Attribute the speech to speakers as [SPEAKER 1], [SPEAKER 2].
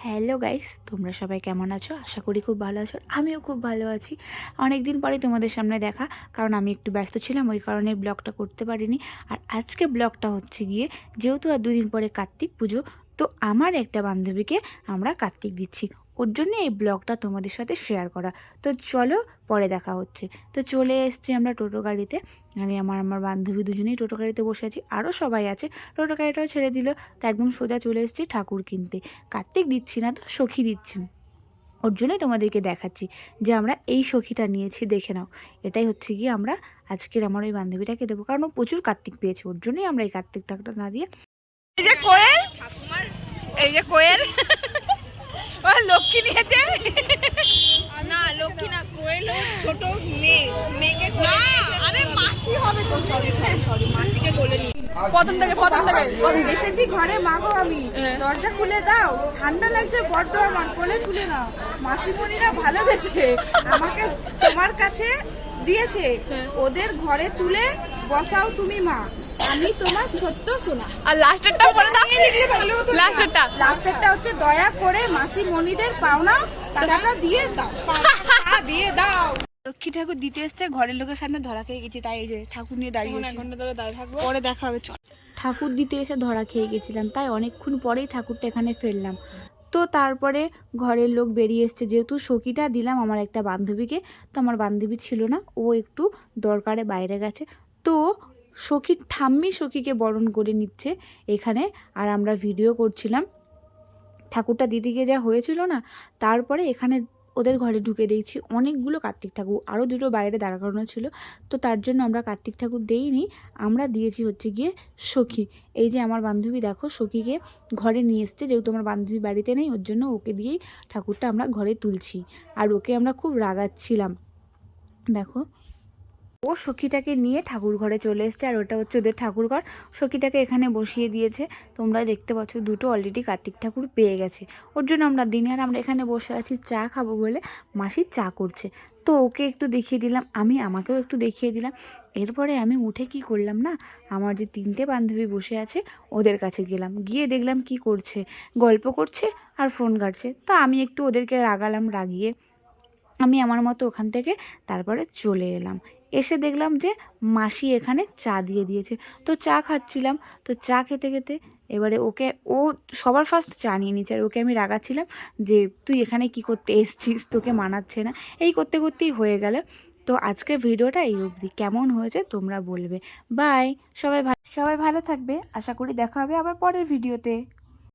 [SPEAKER 1] Hello guys, তোমরা সবাই কেমন আছো? আশা করি খুব ভালো আছো। আমিও খুব ভালো আছি। অনেক দিন পরে তোমাদের সামনে দেখা, কারণ আমি একটু ব্যস্ত ছিলাম, ওই কারণে ব্লগটা করতে পারিনি। আর আজকে ব্লগটা হচ্ছে গিয়ে, যেহেতু আর দুদিন পরে কার্তিক পুজো, তো আমার একটা বান্ধবীকে আমরা কার্তিক দিচ্ছি, ওর জন্য এই ব্লগটা তোমাদের সাথে শেয়ার করা। তো চলো, পরে দেখা হচ্ছে। তো চলে এসছি আমরা টোটো গাড়িতে। মানে আমার বান্ধবী দুজনেই টোটো গাড়িতে বসে আছি, আরও সবাই আছে। টোটো গাড়িটাও ছেড়ে দিল, তো একদম সোজা চলে এসেছি ঠাকুর কিনতে। কার্তিক দিচ্ছি না, তো সখী দিচ্ছি। ওর জন্যই তোমাদেরকে দেখাচ্ছি যে আমরা এই সখীটা নিয়েছি, দেখে নাও। এটাই হচ্ছে গিয়ে আমরা আজকের আমার ওই বান্ধবীটাকে দেবো, কারণ ও প্রচুর কার্তিক পেয়েছে, ওর জন্যই আমরা এই কার্তিক টাকাটা না দিয়ে।
[SPEAKER 2] এই যে কোয়েল, এই যে কোয়েল ও লক্ষ্মী নিয়েছে
[SPEAKER 3] না, লক্ষ্মী না, কোয়েল ওর ছোট মেয়েকে
[SPEAKER 2] না, আরে মাসি হবে তো।
[SPEAKER 3] সরি মাসিকে কোলে নি।
[SPEAKER 2] প্রথম থেকে
[SPEAKER 3] এসেছি ঘরে, মাগো আমি দরজা খুলে দাও, ঠান্ডা লাগছে বড্ড, আমার কোলে তুলে নাও। মাসিমণিরা ভালোবেসে আমাকে তোমার কাছে দিয়েছে, ওদের ঘরে তুলে বসাও তুমি মা, আমি তোমার ছোট্ট সোনা।
[SPEAKER 2] আর লাস্টেরটা বলে দাও,
[SPEAKER 3] লাস্টেরটা হচ্ছে দয়া করে মাসিমণিদের পাওনা টাকাটা দিয়ে দাও, দিয়ে দাও।
[SPEAKER 1] লক্ষ্মী ঠাকুর দিতে এসছে, ঘরের লোকের সামনে ধরা খেয়ে গেছি, তাই এই যে ঠাকুর নিয়ে দাঁড়িয়ে
[SPEAKER 2] এক ঘন্টা ধরে দাঁড়িয়ে থাকবো,
[SPEAKER 1] পরে দেখা হবে। ঠাকুর দিতে এসে ধরা খেয়ে গেছিলাম, তাই অনেকক্ষণ পরেই ঠাকুরটা এখানে ফেললাম। তো তারপরে ঘরের লোক বেরিয়ে এসছে, যেহেতু সখীটা দিলাম আমার একটা বান্ধবীকে, তো আমার বান্ধবী ছিল না, ও একটু দরকারে বাইরে গেছে। তো সখীর ঠাম্মি সখীকে বরণ করে নিচ্ছে এখানে, আর আমরা ভিডিও করছিলাম। ঠাকুরটা দিতে গিয়ে যা হয়েছিল না, তারপরে এখানে ওদের ঘরে ঢুকে দেখছি অনেকগুলো কার্তিক ঠাকুর, আরও দুটো বাইরে দাঁড় করানো ছিল। তো তার জন্য আমরা কার্তিক ঠাকুর দেইনি, আমরা দিয়েছি হচ্ছে গিয়ে সখী। এই যে আমার বান্ধবী দেখো, সখীকে ঘরে নিয়ে এসছে, যেহেতু আমার বান্ধবী বাড়িতে নেই, ওর জন্য ওকে দিয়েই ঠাকুরটা আমরা ঘরে তুলছি। আর ওকে আমরা খুব রাগাচ্ছিলাম, দেখো। ও সখীটাকে নিয়ে ঠাকুর ঘরে চলে এসছে, আর ওটা হচ্ছে ওদের ঠাকুর ঘর। সখীটাকে এখানে বসিয়ে দিয়েছে, তোমরা দেখতে পাচ্ছ দুটো অলরেডি কার্তিক ঠাকুর পেয়ে গেছে। ওর জন্য আমরা দিনে, আর আমরা এখানে বসে আছি চা খাবো বলে, মাসি চা করছে। তো ওকে একটু দেখিয়ে দিলাম, আমাকেও একটু দেখিয়ে দিলাম। এরপরে আমি উঠে কি করলাম না, আমার যে তিনটে বান্ধবী বসে আছে ওদের কাছে গেলাম, গিয়ে দেখলাম কি করছে, গল্প করছে আর ফোন ঘাঁটছে। তা আমি একটু ওদেরকে রাগালাম, রাগিয়ে আমি আমার মতো ওখান থেকে তারপরে চলে এলাম। এসে দেখলাম যে মাসি এখানে চা দিয়ে দিয়েছে, তো চা খাচ্ছিলাম। তো চা খেতে খেতে এবারে ও সবার ফার্স্ট চা নিয়ে নিচ্ছে, আর ওকে আমি রাগাচ্ছিলাম যে তুই এখানে কি করতে এসছিস, তোকে মানাচ্ছে না, এই করতে করতেই হয়ে গেল। তো আজকের ভিডিওটা এই অবধি, কেমন হয়েছে তোমরা বলবে। বাই, সবাই ভালো থাকবে, আশা করি দেখা হবে আবার পরের ভিডিওতে।